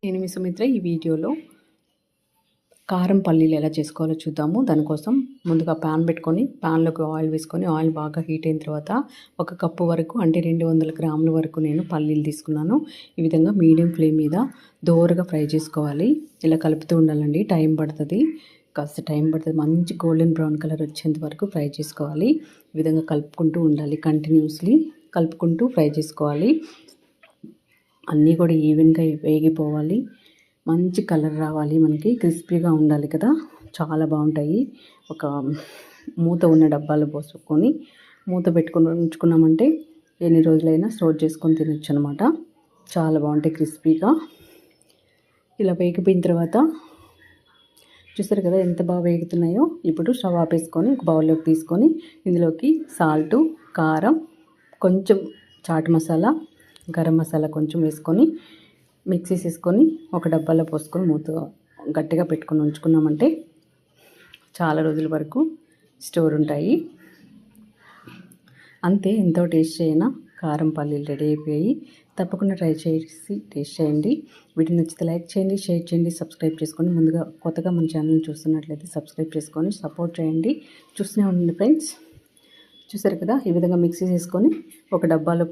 నేను మీ సుమిత్ర. ఈ వీడియోలో కారం పల్లీలు ఎలా చేసుకోవాలో చూద్దాము. దానికోసం ముందుగా ప్యాన్ పెట్టుకొని ప్యాన్లోకి ఆయిల్ వేసుకొని ఆయిల్ బాగా హీట్ అయిన తర్వాత 1 కప్పు వరకు అంటే 200 గ్రాముల వరకు నేను పల్లీలు తీసుకున్నాను. ఈ విధంగా మీడియం ఫ్లేమ్ మీద దోరగా ఫ్రై చేసుకోవాలి. ఇలా కలుపుతూ ఉండాలండి. టైం పడుతుంది, కాస్త టైం పడుతుంది. మంచి గోల్డెన్ బ్రౌన్ కలర్ వచ్చేంత వరకు ఫ్రై చేసుకోవాలి. ఈ విధంగా కలుపుకుంటూ ఉండాలి. కంటిన్యూస్లీ కలుపుకుంటూ ఫ్రై చేసుకోవాలి. అన్నీ కూడా ఈవెన్గా వేగిపోవాలి. మంచి కలర్ రావాలి, మనకి క్రిస్పీగా ఉండాలి కదా, చాలా బాగుంటాయి. ఒక మూత ఉన్న డబ్బాలో పోసుకొని మూత పెట్టుకొని ఉంచుకున్నామంటే ఎన్ని రోజులైనా స్టోర్ చేసుకొని తినొచ్చు అనమాట. చాలా బాగుంటాయి క్రిస్పీగా. ఇలా వేగిపోయిన తర్వాత చూస్తారు కదా ఎంత బాగా వేగుతున్నాయో. ఇప్పుడు స్టవ్ ఆపేసుకొని ఒక బౌల్లోకి తీసుకొని ఇందులోకి సాల్టు, కారం, కొంచెం చాట్ మసాలా, గరం మసాలా కొంచెం వేసుకొని మిక్సీ వేసుకొని ఒక డబ్బాలో పోసుకొని మూత గట్టిగా పెట్టుకొని ఉంచుకున్నామంటే చాలా రోజుల వరకు స్టోర్ ఉంటాయి. అంతే, ఎంతో టేస్ట్ అయినా కారం పల్లీలు రెడీ అయిపోయాయి. తప్పకుండా ట్రై చేసి టేస్ట్ చేయండి. వీడియో నచ్చితే లైక్ చేయండి, షేర్ చేయండి, సబ్స్క్రైబ్ చేసుకొని ముందుగా కొత్తగా మన ఛానల్ని చూస్తున్నట్లయితే సబ్స్క్రైబ్ చేసుకొని సపోర్ట్ చేయండి. చూస్తూనే ఉండండి ఫ్రెండ్స్. చూసారు కదా, ఈ విధంగా మిక్సీ చేసుకొని ఒక డబ్బాలో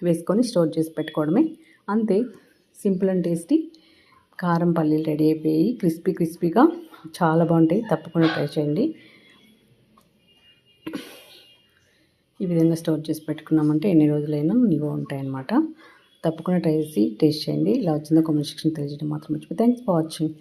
వేసుకొని స్టోర్ చేసి పెట్టుకోవడమే. అంతే, సింపుల్ అండ్ టేస్టీ కారం పల్లీలు రెడీ అయిపోయాయి. క్రిస్పీగా చాలా బాగుంటాయి. తప్పకుండా ట్రై చేయండి. ఈ విధంగా స్టోర్ చేసి పెట్టుకున్నామంటే ఎన్ని రోజులైనా నిల్వ ఉంటాయన్నమాట. తప్పకుండా ట్రై చేసి టేస్ట్ చేయండి. ఇలా వచ్చిందో కామెంట్ సెక్షన్ తెలియజేయడం మాత్రం మర్చిపోయి. Thanks for watching.